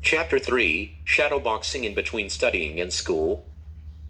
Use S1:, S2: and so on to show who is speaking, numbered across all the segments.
S1: Chapter 3, Shadowboxing in Between Studying and School.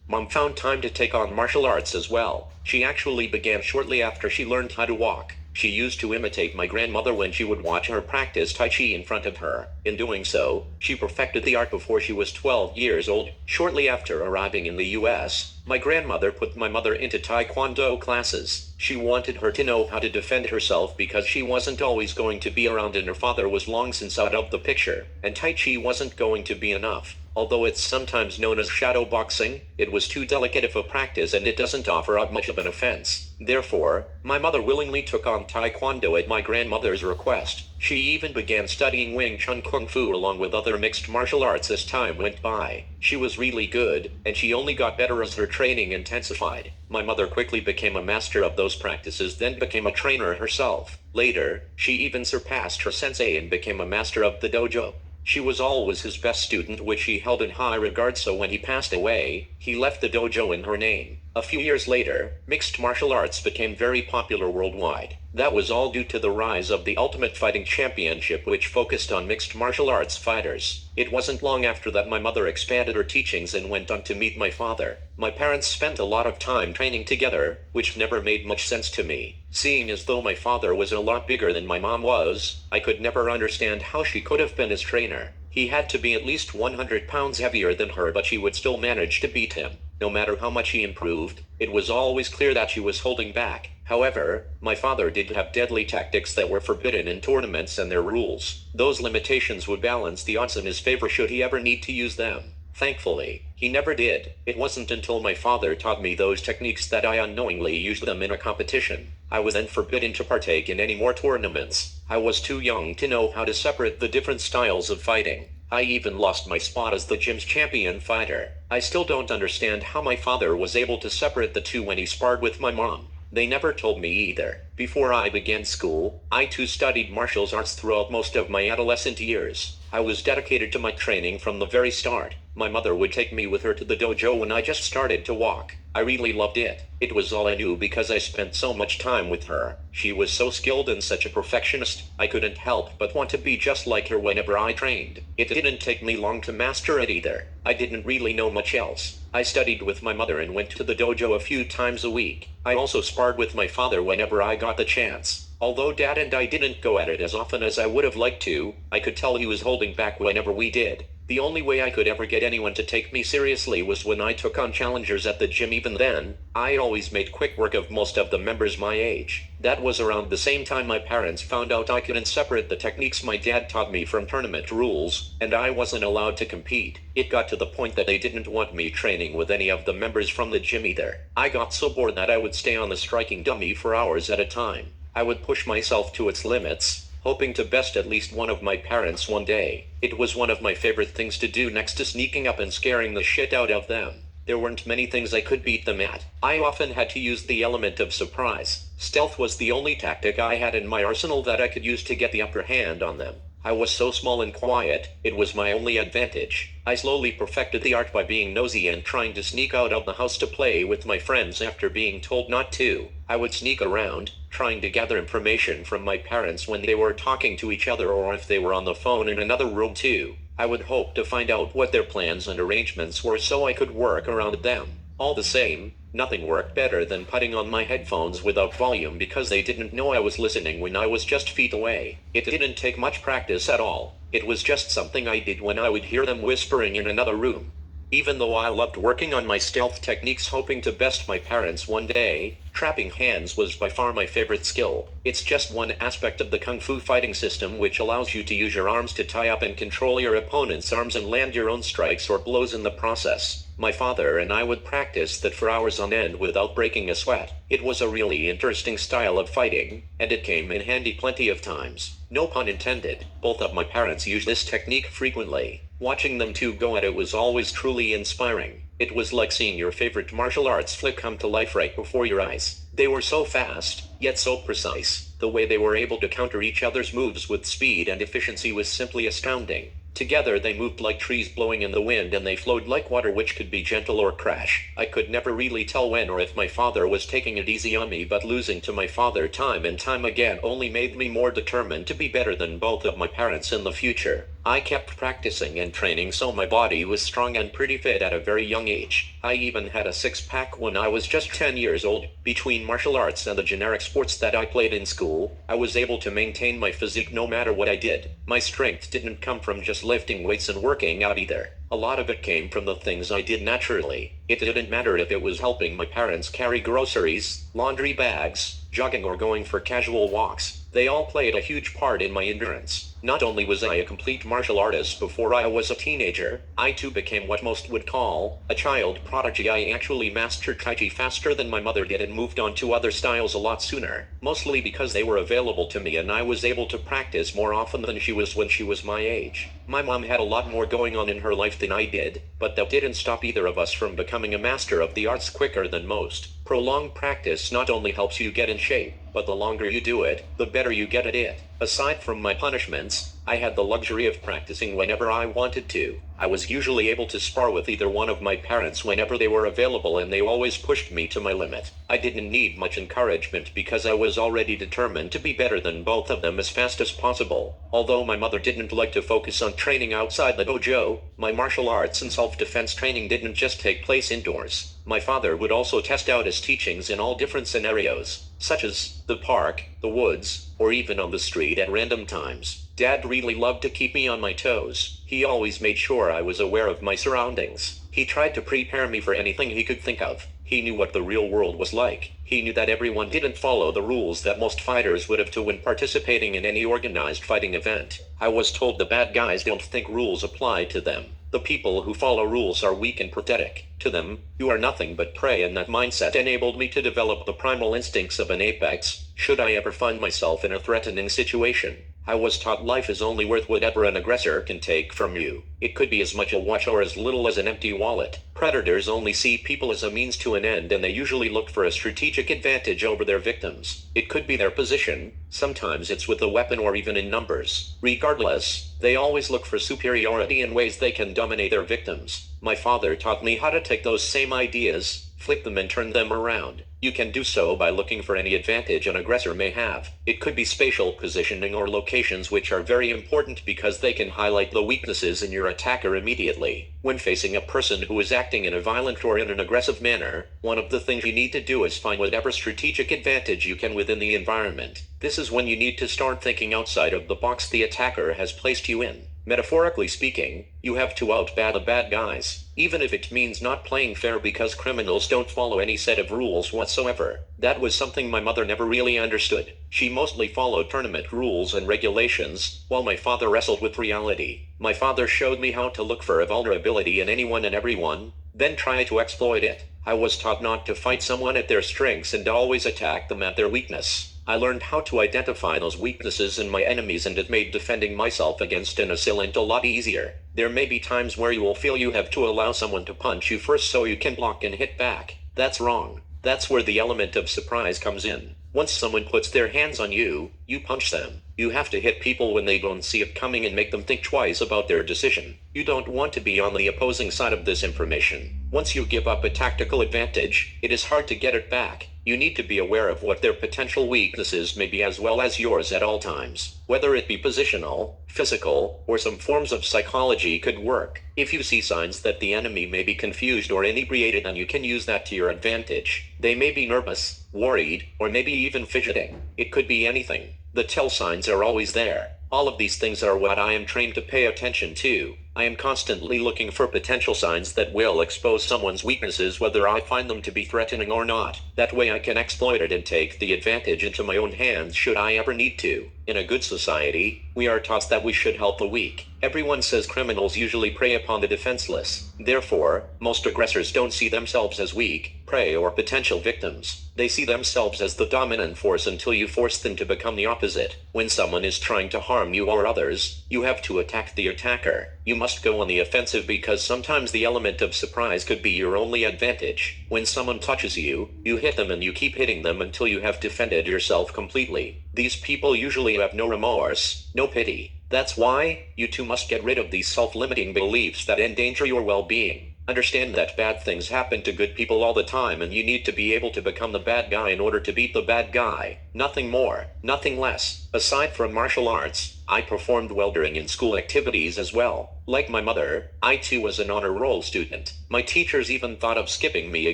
S1: Mom found time to take on martial arts as well. She actually began shortly after she learned how to walk. She used to imitate my grandmother when she would watch her practice Tai Chi in front of her. In doing so, she perfected the art before she was 12 years old. Shortly after arriving in the US, my grandmother put my mother into Taekwondo classes. She wanted her to know how to defend herself because she wasn't always going to be around and her father was long since out of the picture, and Tai Chi wasn't going to be enough. Although it's sometimes known as shadow boxing, it was too delicate of a practice and it doesn't offer up much of an offense. Therefore, my mother willingly took on Taekwondo at my grandmother's request. She even began studying Wing Chun Kung Fu along with other mixed martial arts as time went by. She was really good, and she only got better as her training intensified. My mother quickly became a master of those practices, then became a trainer herself. Later, she even surpassed her sensei and became a master of the dojo. She was always his best student, which he held in high regard, so when he passed away, he left the dojo in her name. A few years later, mixed martial arts became very popular worldwide. That was all due to the rise of the Ultimate Fighting Championship, which focused on mixed martial arts fighters. It wasn't long after that my mother expanded her teachings and went on to meet my father. My parents spent a lot of time training together, which never made much sense to me. Seeing as though my father was a lot bigger than my mom was, I could never understand how she could have been his trainer. He had to be at least 100 pounds heavier than her, but she would still manage to beat him. No matter how much he improved, it was always clear that she was holding back. However, my father did have deadly tactics that were forbidden in tournaments and their rules. Those limitations would balance the odds in his favor should he ever need to use them. Thankfully, he never did. It wasn't until my father taught me those techniques that I unknowingly used them in a competition. I was then forbidden to partake in any more tournaments. I was too young to know how to separate the different styles of fighting. I even lost my spot as the gym's champion fighter. I still don't understand how my father was able to separate the two when he sparred with my mom. They never told me either. Before I began school, I too studied martial arts throughout most of my adolescent years. I was dedicated to my training from the very start. My mother would take me with her to the dojo when I just started to walk. I really loved it. It was all I knew because I spent so much time with her. She was so skilled and such a perfectionist, I couldn't help but want to be just like her whenever I trained. It didn't take me long to master it either. I didn't really know much else. I studied with my mother and went to the dojo a few times a week. I also sparred with my father whenever I got the chance. Although Dad and I didn't go at it as often as I would have liked to, I could tell he was holding back whenever we did. The only way I could ever get anyone to take me seriously was when I took on challengers at the gym. Even then, I always made quick work of most of the members my age. That was around the same time my parents found out I couldn't separate the techniques my dad taught me from tournament rules, and I wasn't allowed to compete. It got to the point that they didn't want me training with any of the members from the gym either. I got so bored that I would stay on the striking dummy for hours at a time. I would push myself to its limits, hoping to best at least one of my parents one day. It was one of my favorite things to do next to sneaking up and scaring the shit out of them. There weren't many things I could beat them at. I often had to use the element of surprise. Stealth was the only tactic I had in my arsenal that I could use to get the upper hand on them. I was so small and quiet, it was my only advantage. I slowly perfected the art by being nosy and trying to sneak out of the house to play with my friends after being told not to. I would sneak around, trying to gather information from my parents when they were talking to each other or if they were on the phone in another room too. I would hope to find out what their plans and arrangements were so I could work around them. All the same, nothing worked better than putting on my headphones without volume because they didn't know I was listening when I was just feet away. It didn't take much practice at all. It was just something I did when I would hear them whispering in another room. Even though I loved working on my stealth techniques hoping to best my parents one day, trapping hands was by far my favorite skill. It's just one aspect of the Kung Fu fighting system which allows you to use your arms to tie up and control your opponent's arms and land your own strikes or blows in the process. My father and I would practice that for hours on end without breaking a sweat. It was a really interesting style of fighting, and it came in handy plenty of times. No pun intended. Both of my parents used this technique frequently. Watching them two go at it was always truly inspiring. It was like seeing your favorite martial arts flick come to life right before your eyes. They were so fast, yet so precise. The way they were able to counter each other's moves with speed and efficiency was simply astounding. Together they moved like trees blowing in the wind, and they flowed like water which could be gentle or crash. I could never really tell when or if my father was taking it easy on me, but losing to my father time and time again only made me more determined to be better than both of my parents in the future. I kept practicing and training so my body was strong and pretty fit at a very young age. I even had a six-pack when I was just 10 years old. Between martial arts and the generic sports that I played in school, I was able to maintain my physique no matter what I did. My strength didn't come from just lifting weights and working out either. A lot of it came from the things I did naturally. It didn't matter if it was helping my parents carry groceries, laundry bags, jogging, or going for casual walks. They all played a huge part in my endurance. Not only was I a complete martial artist before I was a teenager, I too became what most would call a child prodigy. I actually mastered Tai Chi faster than my mother did and moved on to other styles a lot sooner, mostly because they were available to me and I was able to practice more often than she was when she was my age. My mom had a lot more going on in her life than I did, but that didn't stop either of us from becoming a master of the arts quicker than most. Prolonged practice not only helps you get in shape, but the longer you do it, the better you get at it. Aside from my punishments, I had the luxury of practicing whenever I wanted to. I was usually able to spar with either one of my parents whenever they were available, and they always pushed me to my limit. I didn't need much encouragement because I was already determined to be better than both of them as fast as possible. Although my mother didn't like to focus on training outside the dojo, my martial arts and self-defense training didn't just take place indoors. My father would also test out his teachings in all different scenarios, such as the park, the woods, or even on the street at random times. Dad really loved to keep me on my toes. He always made sure I was aware of my surroundings. He tried to prepare me for anything he could think of. He knew what the real world was like. He knew that everyone didn't follow the rules that most fighters would have to when participating in any organized fighting event. I was told the bad guys don't think rules apply to them. The people who follow rules are weak and pathetic. To them, you are nothing but prey, and that mindset enabled me to develop the primal instincts of an apex, should I ever find myself in a threatening situation. I was taught life is only worth whatever an aggressor can take from you. It could be as much a watch or as little as an empty wallet. Predators only see people as a means to an end, and they usually look for a strategic advantage over their victims. It could be their position, sometimes it's with a weapon or even in numbers. Regardless, they always look for superiority in ways they can dominate their victims. My father taught me how to take those same ideas, flip them and turn them around. You can do so by looking for any advantage an aggressor may have. It could be spatial positioning or locations, which are very important because they can highlight the weaknesses in your attacker immediately. When facing a person who is acting in a violent or in an aggressive manner, one of the things you need to do is find whatever strategic advantage you can within the environment. This is when you need to start thinking outside of the box the attacker has placed you in. Metaphorically speaking, you have to outbat the bad guys, even if it means not playing fair because criminals don't follow any set of rules whatsoever. That was something my mother never really understood. She mostly followed tournament rules and regulations, while my father wrestled with reality. My father showed me how to look for a vulnerability in anyone and everyone, then try to exploit it. I was taught not to fight someone at their strengths and always attack them at their weakness. I learned how to identify those weaknesses in my enemies, and it made defending myself against an assailant a lot easier. There may be times where you will feel you have to allow someone to punch you first so you can block and hit back. That's wrong. That's where the element of surprise comes in. Once someone puts their hands on you, you punch them. You have to hit people when they don't see it coming and make them think twice about their decision. You don't want to be on the opposing side of this information. Once you give up a tactical advantage, it is hard to get it back. You need to be aware of what their potential weaknesses may be as well as yours at all times. Whether it be positional, physical, or some forms of psychology could work. If you see signs that the enemy may be confused or inebriated, then you can use that to your advantage. They may be nervous, worried, or maybe even fidgeting. It could be anything. The tell signs are always there. All of these things are what I am trained to pay attention to. I am constantly looking for potential signs that will expose someone's weaknesses, whether I find them to be threatening or not. That way I can exploit it and take the advantage into my own hands should I ever need to. In a good society, we are taught that we should help the weak. Everyone says criminals usually prey upon the defenseless. Therefore, most aggressors don't see themselves as weak, prey, or potential victims. They see themselves as the dominant force until you force them to become the opposite. When someone is trying to harm you or others, you have to attack the attacker. You must go on the offensive because sometimes the element of surprise could be your only advantage. When someone touches you, you hit them and you keep hitting them until you have defended yourself completely. These people usually have no remorse, no pity. That's why you too must get rid of these self-limiting beliefs that endanger your well-being. Understand that bad things happen to good people all the time, and you need to be able to become the bad guy in order to beat the bad guy. Nothing more, nothing less. Aside from martial arts, I performed well during in-school activities as well. Like my mother, I too was an honor roll student. My teachers even thought of skipping me a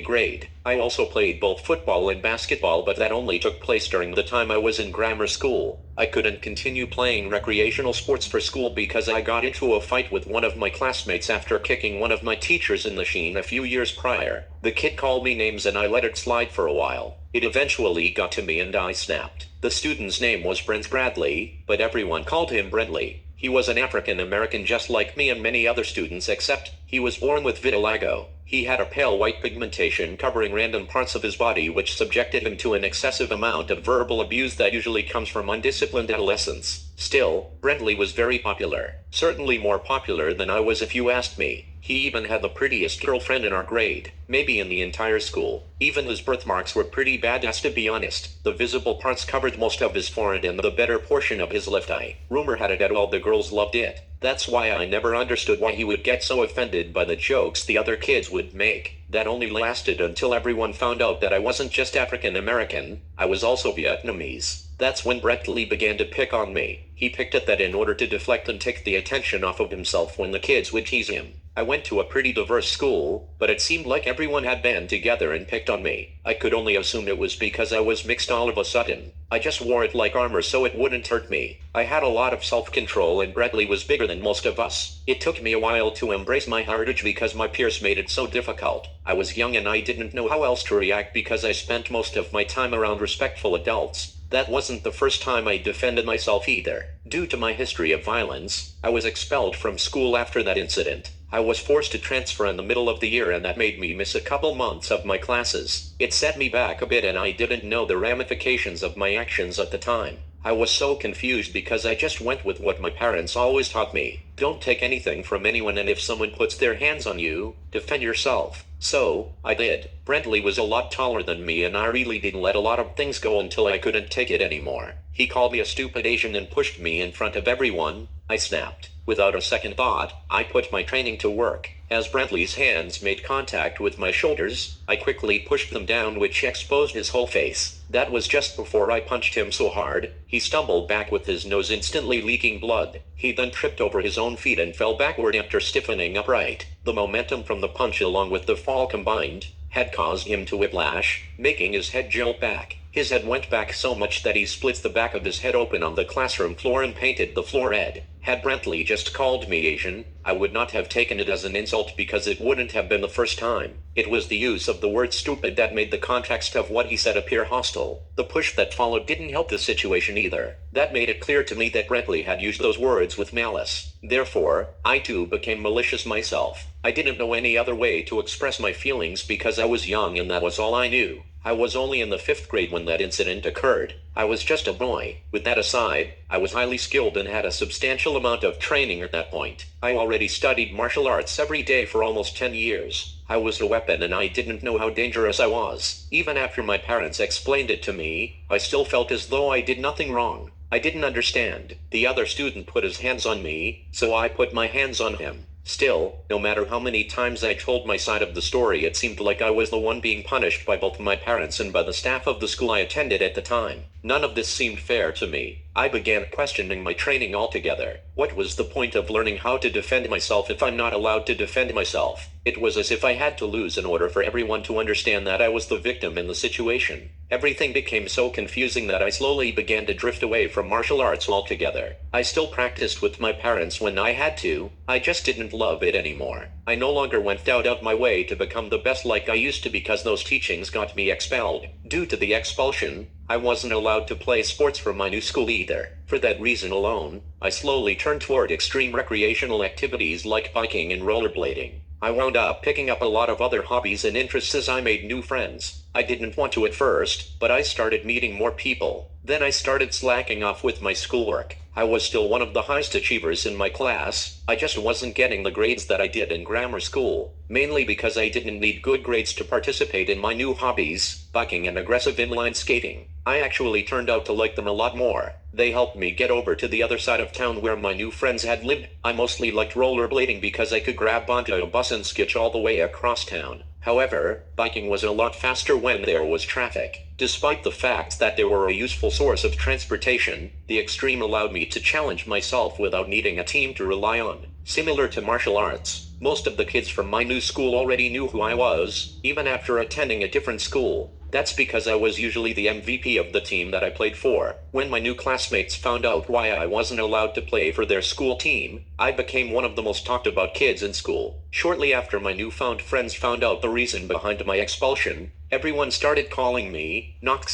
S1: grade. I also played both football and basketball, but that only took place during the time I was in grammar school. I couldn't continue playing recreational sports for school because I got into a fight with one of my classmates after kicking one of my teachers in the shin a few years prior. The kid called me names and I let it slide for a while. It eventually got to me and I snapped. The student's name was Brent Bradley, but everyone called him Brentley. He was an African American just like me and many other students, except he was born with vitiligo. He had a pale white pigmentation covering random parts of his body, which subjected him to an excessive amount of verbal abuse that usually comes from undisciplined adolescents. Still, Brentley was very popular. Certainly more popular than I was if you asked me. He even had the prettiest girlfriend in our grade, maybe in the entire school. Even his birthmarks were pretty badass, to be honest. The visible parts covered most of his forehead and the better portion of his left eye. Rumor had it that all the girls loved it. That's why I never understood why he would get so offended by the jokes the other kids would make. That only lasted until everyone found out that I wasn't just African American, I was also Vietnamese. That's when Brentley began to pick on me. He picked at that in order to deflect and take the attention off of himself when the kids would tease him. I went to a pretty diverse school, but it seemed like everyone had band together and picked on me. I could only assume it was because I was mixed all of a sudden. I just wore it like armor so it wouldn't hurt me. I had a lot of self-control and Bradley was bigger than most of us. It took me a while to embrace my heritage because my peers made it so difficult. I was young and I didn't know how else to react because I spent most of my time around respectful adults. That wasn't the first time I defended myself either. Due to my history of violence, I was expelled from school after that incident. I was forced to transfer in the middle of the year and that made me miss a couple months of my classes. It set me back a bit and I didn't know the ramifications of my actions at the time. I was so confused because I just went with what my parents always taught me. Don't take anything from anyone, and if someone puts their hands on you, defend yourself. So, I did. Brentley was a lot taller than me and I really didn't let a lot of things go until I couldn't take it anymore. He called me a stupid Asian and pushed me in front of everyone. I snapped. Without a second thought, I put my training to work. As Brentley's hands made contact with my shoulders, I quickly pushed them down, which exposed his whole face. That was just before I punched him so hard, he stumbled back with his nose instantly leaking blood. He then tripped over his own feet and fell backward after stiffening upright. The momentum from the punch along with the fall combined had caused him to whiplash, making his head jolt back. His head went back so much that he split the back of his head open on the classroom floor and painted the floor red. Had Brentley just called me Asian, I would not have taken it as an insult because it wouldn't have been the first time. It was the use of the word stupid that made the context of what he said appear hostile. The push that followed didn't help the situation either. That made it clear to me that Brentley had used those words with malice. Therefore, I too became malicious myself. I didn't know any other way to express my feelings because I was young and that was all I knew. I was only in the 5th grade when that incident occurred. I was just a boy. With that aside, I was highly skilled and had a substantial amount of training at that point. I already studied martial arts every day for almost 10 years. I was a weapon and I didn't know how dangerous I was. Even after my parents explained it to me, I still felt as though I did nothing wrong. I didn't understand. The other student put his hands on me, so I put my hands on him. Still, no matter how many times I told my side of the story, it seemed like I was the one being punished by both my parents and by the staff of the school I attended at the time. None of this seemed fair to me. I began questioning my training altogether. What was the point of learning how to defend myself if I'm not allowed to defend myself? It was as if I had to lose in order for everyone to understand that I was the victim in the situation. Everything became so confusing that I slowly began to drift away from martial arts altogether. I still practiced with my parents when I had to, I just didn't love it anymore. I no longer went out of my way to become the best like I used to because those teachings got me expelled. Due to the expulsion, I wasn't allowed to play sports for my new school either. For that reason alone, I slowly turned toward extreme recreational activities like biking and rollerblading. I wound up picking up a lot of other hobbies and interests as I made new friends. I didn't want to at first, but I started meeting more people. Then I started slacking off with my schoolwork. I was still one of the highest achievers in my class. I just wasn't getting the grades that I did in grammar school, mainly because I didn't need good grades to participate in my new hobbies, biking and aggressive inline skating. I actually turned out to like them a lot more. They helped me get over to the other side of town where my new friends had lived. I mostly liked rollerblading because I could grab onto a bus and skitch all the way across town. However, biking was a lot faster when there was traffic. Despite the fact that they were a useful source of transportation, the extreme allowed me to challenge myself without needing a team to rely on. Similar to martial arts, most of the kids from my new school already knew who I was, even after attending a different school. That's because I was usually the MVP of the team that I played for. When my new classmates found out why I wasn't allowed to play for their school team, I became one of the most talked about kids in school. Shortly after my newfound friends found out the reason behind my expulsion, everyone started calling me Nox.